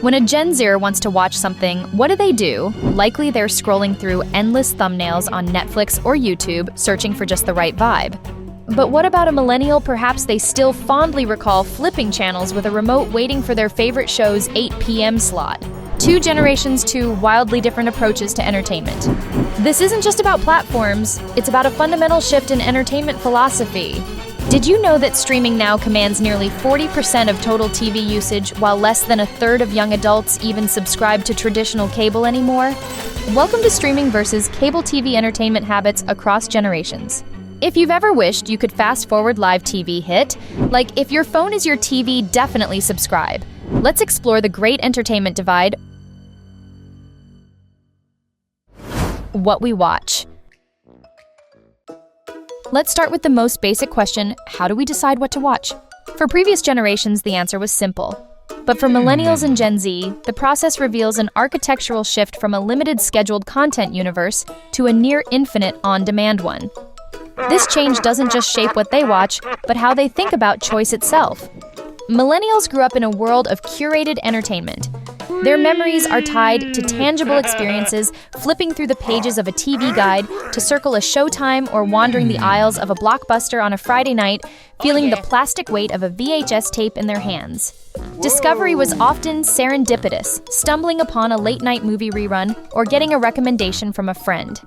When a Gen Zer wants to watch something, what do? Likely they're scrolling through endless thumbnails on Netflix or YouTube, searching for just the right vibe. But what about a millennial? Perhaps they still fondly recall flipping channels with a remote waiting for their favorite show's 8 p.m. slot. Two generations, two wildly different approaches to entertainment. This isn't just about platforms, it's about a fundamental shift in entertainment philosophy. Did you know that streaming now commands nearly 40% of total TV usage, while less than a third of young adults even subscribe to traditional cable anymore? Welcome to Streaming versus Cable TV Entertainment Habits Across Generations. If you've ever wished you could fast-forward live TV hit, like if your phone is your TV, definitely subscribe. Let's explore the great entertainment divide. What we watch. Let's start with the most basic question: how do we decide what to watch? For previous generations, the answer was simple. But for millennials and Gen Z, the process reveals an architectural shift from a limited scheduled content universe to a near-infinite on-demand one. This change doesn't just shape what they watch, but how they think about choice itself. Millennials grew up in a world of curated entertainment. Their memories are tied to tangible experiences, flipping through the pages of a TV guide to circle a showtime or wandering the aisles of a blockbuster on a Friday night, feeling the plastic weight of a VHS tape in their hands. Discovery was often serendipitous, stumbling upon a late-night movie rerun or getting a recommendation from a friend.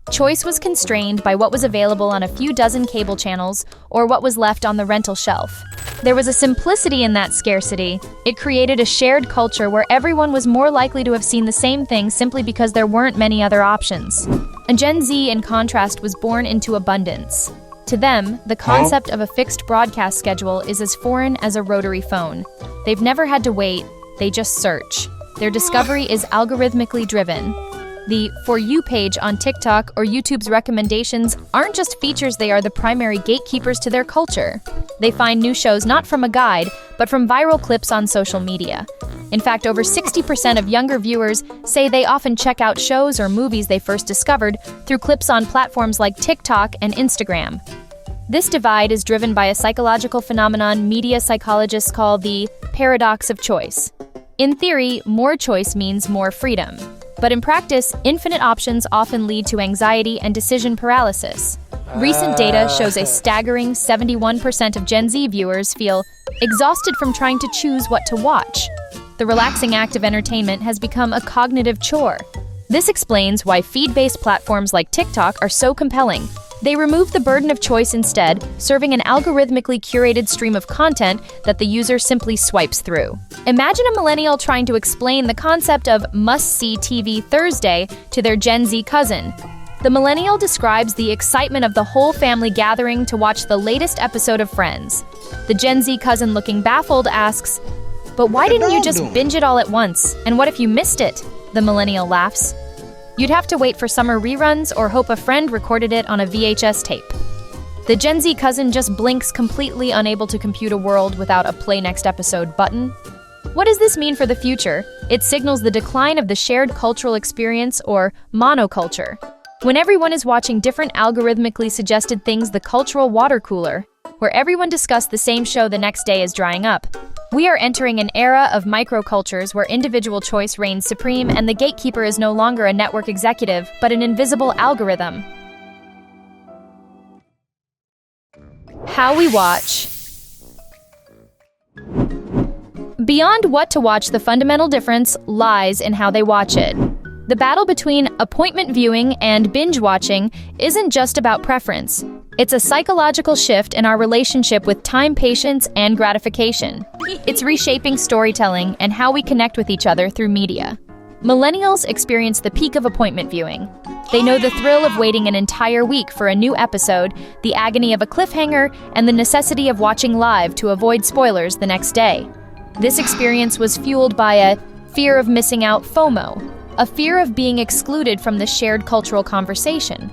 Choice was constrained by what was available on a few dozen cable channels or what was left on the rental shelf. There was a simplicity in that scarcity. It created a shared culture where everyone was more likely to have seen the same thing simply because there weren't many other options. A Gen Z, in contrast, was born into abundance. To them, the concept of a fixed broadcast schedule is as foreign as a rotary phone. They've never had to wait, they just search. Their discovery is algorithmically driven. The For You page on TikTok or YouTube's recommendations aren't just features, they are the primary gatekeepers to their culture. They find new shows not from a guide, but from viral clips on social media. In fact, over 60% of younger viewers say they often check out shows or movies they first discovered through clips on platforms like TikTok and Instagram. This divide is driven by a psychological phenomenon media psychologists call the paradox of choice. In theory, more choice means more freedom. But in practice, infinite options often lead to anxiety and decision paralysis. Recent data shows a staggering 71% of Gen Z viewers feel exhausted from trying to choose what to watch. The relaxing act of entertainment has become a cognitive chore. This explains why feed-based platforms like TikTok are so compelling. They remove the burden of choice instead, serving an algorithmically curated stream of content that the user simply swipes through. Imagine a millennial trying to explain the concept of must-see TV Thursday to their Gen Z cousin. The millennial describes the excitement of the whole family gathering to watch the latest episode of Friends. The Gen Z cousin, looking baffled, asks, "But why didn't you just binge it all at once? And what if you missed it?" The millennial laughs. "You'd have to wait for summer reruns or hope a friend recorded it on a VHS tape." The Gen Z cousin just blinks, completely unable to compute a world without a play next episode button. What does this mean for the future? It signals the decline of the shared cultural experience, or monoculture. When everyone is watching different algorithmically suggested things, the cultural water cooler, where everyone discussed the same show the next day, is drying up. We are entering an era of microcultures where individual choice reigns supreme and the gatekeeper is no longer a network executive, but an invisible algorithm. How we watch. Beyond what to watch, the fundamental difference lies in how they watch it. The battle between appointment viewing and binge watching isn't just about preference. It's a psychological shift in our relationship with time, patience, and gratification. It's reshaping storytelling and how we connect with each other through media. Millennials experience the peak of appointment viewing. They know the thrill of waiting an entire week for a new episode, the agony of a cliffhanger, and the necessity of watching live to avoid spoilers the next day. This experience was fueled by a fear of missing out, FOMO, a fear of being excluded from the shared cultural conversation.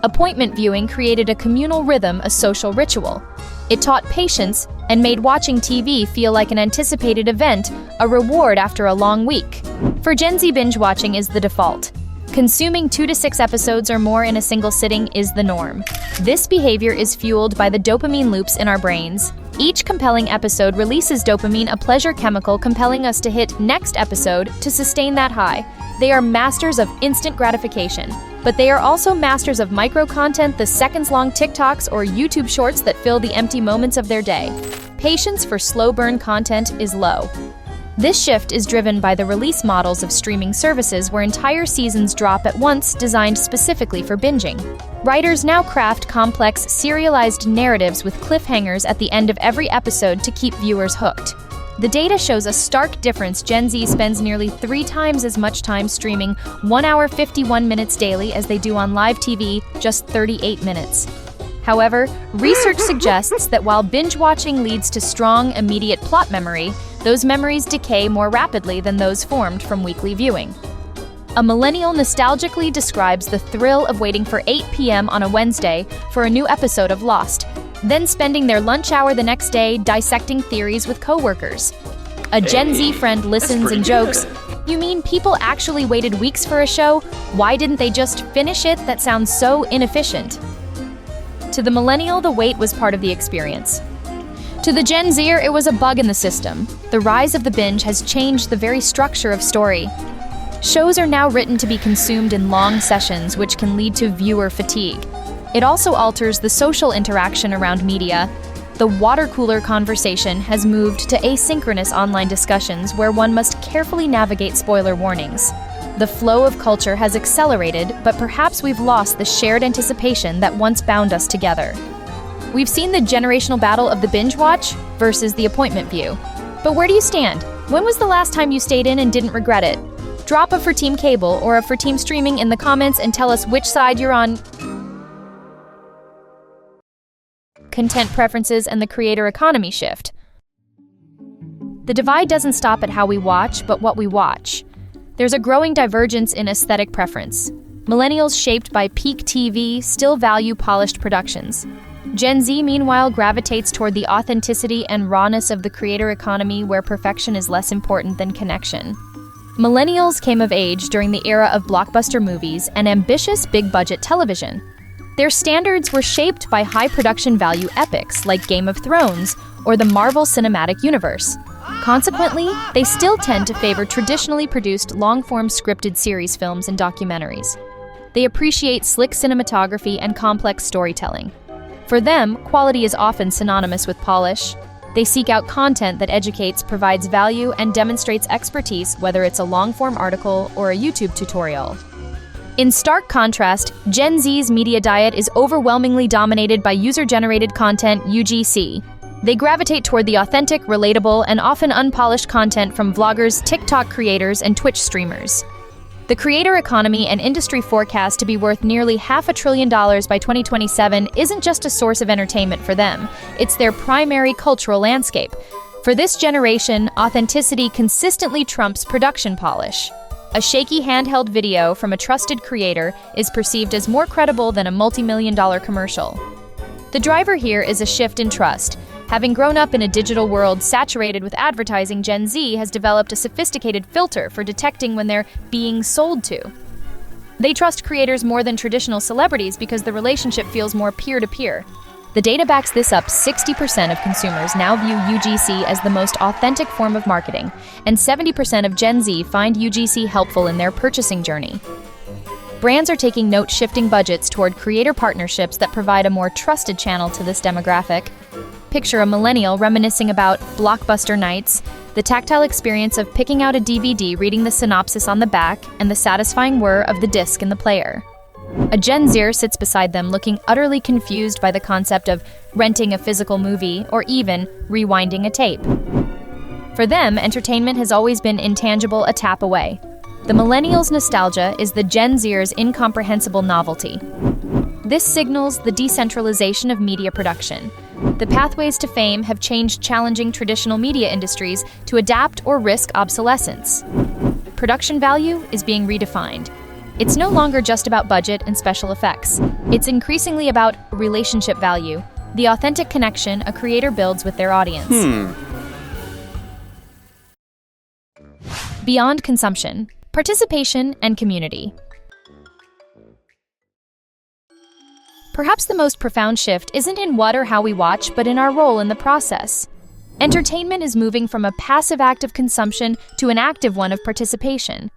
Appointment viewing created a communal rhythm, a social ritual. It taught patience and made watching TV feel like an anticipated event, a reward after a long week. For Gen Z, binge watching is the default. Consuming 2 to 6 episodes or more in a single sitting is the norm. This behavior is fueled by the dopamine loops in our brains. Each compelling episode releases dopamine, a pleasure chemical compelling us to hit next episode to sustain that high. They are masters of instant gratification, but they are also masters of micro-content, the seconds-long TikToks or YouTube shorts that fill the empty moments of their day. Patience for slow-burn content is low. This shift is driven by the release models of streaming services where entire seasons drop at once, designed specifically for binging. Writers now craft complex, serialized narratives with cliffhangers at the end of every episode to keep viewers hooked. The data shows a stark difference. Gen Z spends nearly 3 times as much time streaming, 1 hour 51 minutes daily, as they do on live TV, just 38 minutes. However, research suggests that while binge watching leads to strong, immediate plot memory, those memories decay more rapidly than those formed from weekly viewing. A millennial nostalgically describes the thrill of waiting for 8 p.m. on a Wednesday for a new episode of Lost, then spending their lunch hour the next day dissecting theories with coworkers. A Gen Z friend listens and jokes, "You mean people actually waited weeks for a show? Why didn't they just finish it? That sounds so inefficient." To the millennial, the wait was part of the experience. To the Gen Zer, it was a bug in the system. The rise of the binge has changed the very structure of story. Shows are now written to be consumed in long sessions, which can lead to viewer fatigue. It also alters the social interaction around media. The water cooler conversation has moved to asynchronous online discussions where one must carefully navigate spoiler warnings. The flow of culture has accelerated, but perhaps we've lost the shared anticipation that once bound us together. We've seen the generational battle of the binge watch versus the appointment view. But where do you stand? When was the last time you stayed in and didn't regret it? Drop a for Team Cable or a for Team Streaming in the comments and tell us which side you're on. Content preferences and the creator economy shift. The divide doesn't stop at how we watch, but what we watch. There's a growing divergence in aesthetic preference. Millennials, shaped by peak TV, still value polished productions. Gen Z, meanwhile, gravitates toward the authenticity and rawness of the creator economy, where perfection is less important than connection. Millennials came of age during the era of blockbuster movies and ambitious big-budget television. Their standards were shaped by high production value epics like Game of Thrones or the Marvel Cinematic Universe. Consequently, they still tend to favor traditionally produced long-form scripted series films and documentaries. They appreciate slick cinematography and complex storytelling. For them, quality is often synonymous with polish. They seek out content that educates, provides value, and demonstrates expertise, whether it's a long-form article or a YouTube tutorial. In stark contrast, Gen Z's media diet is overwhelmingly dominated by user-generated content, UGC. They gravitate toward the authentic, relatable, and often unpolished content from vloggers, TikTok creators, and Twitch streamers. The creator economy and industry forecast to be worth nearly $500 billion by 2027 isn't just a source of entertainment for them, it's their primary cultural landscape. For this generation, authenticity consistently trumps production polish. A shaky handheld video from a trusted creator is perceived as more credible than a multi-million-dollar commercial. The driver here is a shift in trust. Having grown up in a digital world saturated with advertising, Gen Z has developed a sophisticated filter for detecting when they're being sold to. They trust creators more than traditional celebrities because the relationship feels more peer-to-peer. The data backs this up. 60% of consumers now view UGC as the most authentic form of marketing, and 70% of Gen Z find UGC helpful in their purchasing journey. Brands are taking note, shifting budgets toward creator partnerships that provide a more trusted channel to this demographic. Picture a millennial reminiscing about blockbuster nights, the tactile experience of picking out a DVD, reading the synopsis on the back, and the satisfying whir of the disc in the player. A Gen Zer sits beside them, looking utterly confused by the concept of renting a physical movie or even rewinding a tape. For them, entertainment has always been intangible, a tap away. The millennials' nostalgia is the Gen Zer's incomprehensible novelty. This signals the decentralization of media production. The pathways to fame have changed, challenging traditional media industries to adapt or risk obsolescence. Production value is being redefined. It's no longer just about budget and special effects. It's increasingly about relationship value, the authentic connection a creator builds with their audience. Beyond consumption, participation and community. Perhaps the most profound shift isn't in what or how we watch, but in our role in the process. Entertainment is moving from a passive act of consumption to an active one of participation.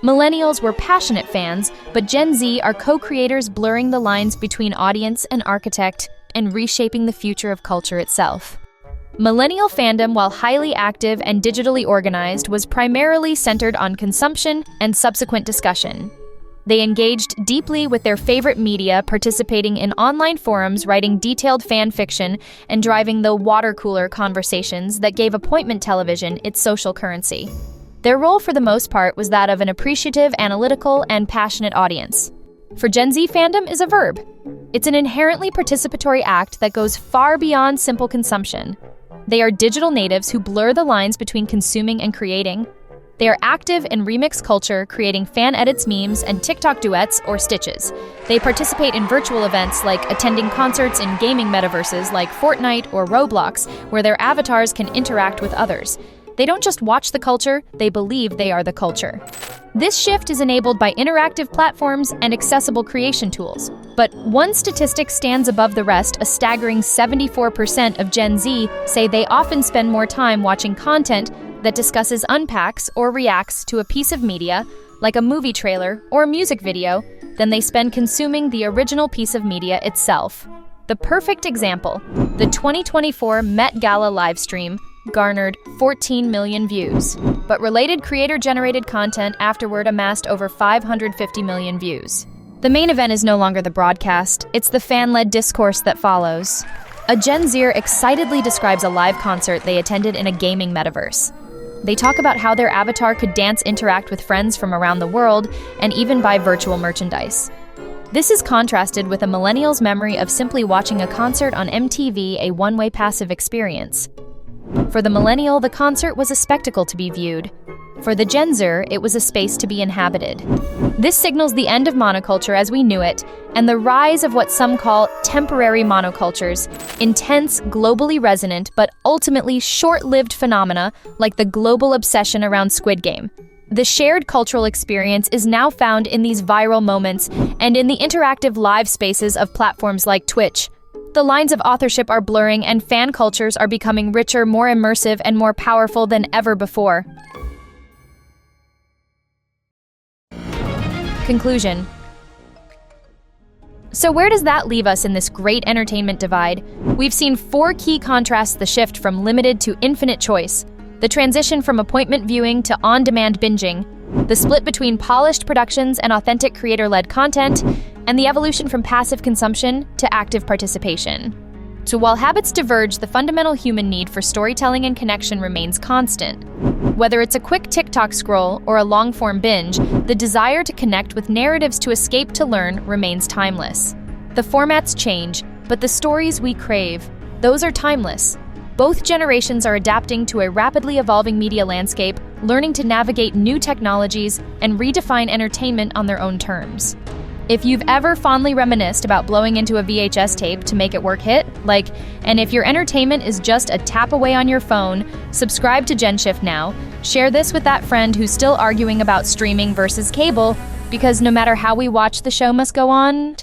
Millennials were passionate fans, but Gen Z are co-creators blurring the lines between audience and architect and reshaping the future of culture itself. Millennial fandom, while highly active and digitally organized, was primarily centered on consumption and subsequent discussion. They engaged deeply with their favorite media, participating in online forums, writing detailed fan fiction, and driving the water cooler conversations that gave appointment television its social currency. Their role, for the most part, was that of an appreciative, analytical, and passionate audience. For Gen Z, fandom is a verb. It's an inherently participatory act that goes far beyond simple consumption. They are digital natives who blur the lines between consuming and creating. They are active in remix culture, creating fan edits, memes, and TikTok duets or stitches. They participate in virtual events like attending concerts in gaming metaverses like Fortnite or Roblox, where their avatars can interact with others. They don't just watch the culture, they believe they are the culture. This shift is enabled by interactive platforms and accessible creation tools. But one statistic stands above the rest. A staggering 74% of Gen Z say they often spend more time watching content that discusses, unpacks, or reacts to a piece of media, like a movie trailer or a music video, than they spend consuming the original piece of media itself. The perfect example, the 2024 Met Gala livestream garnered 14 million views, but related creator-generated content afterward amassed over 550 million views. The main event is no longer the broadcast, it's the fan-led discourse that follows. A Gen Zer excitedly describes a live concert they attended in a gaming metaverse. They talk about how their avatar could dance, interact with friends from around the world, and even buy virtual merchandise. This is contrasted with a millennial's memory of simply watching a concert on MTV, a one-way passive experience. For the millennial, the concert was a spectacle to be viewed. For the Gen Zer, it was a space to be inhabited. This signals the end of monoculture as we knew it, and the rise of what some call temporary monocultures, intense, globally resonant, but ultimately short-lived phenomena like the global obsession around Squid Game. The shared cultural experience is now found in these viral moments and in the interactive live spaces of platforms like Twitch. The lines of authorship are blurring and fan cultures are becoming richer, more immersive, and more powerful than ever before. Conclusion. So where does that leave us in this great entertainment divide? We've seen 4 key contrasts: the shift from limited to infinite choice, the transition from appointment viewing to on-demand binging, the split between polished productions and authentic creator-led content, and the evolution from passive consumption to active participation. So while habits diverge, the fundamental human need for storytelling and connection remains constant. Whether it's a quick TikTok scroll or a long-form binge, the desire to connect with narratives to escape to learn remains timeless. The formats change, but the stories we crave, those are timeless. Both generations are adapting to a rapidly evolving media landscape, learning to navigate new technologies and redefine entertainment on their own terms. If you've ever fondly reminisced about blowing into a VHS tape to make it work hit, and if your entertainment is just a tap away on your phone, subscribe to GENSHIFT now. Share this with that friend who's still arguing about streaming versus cable, because no matter how we watch, the show must go on.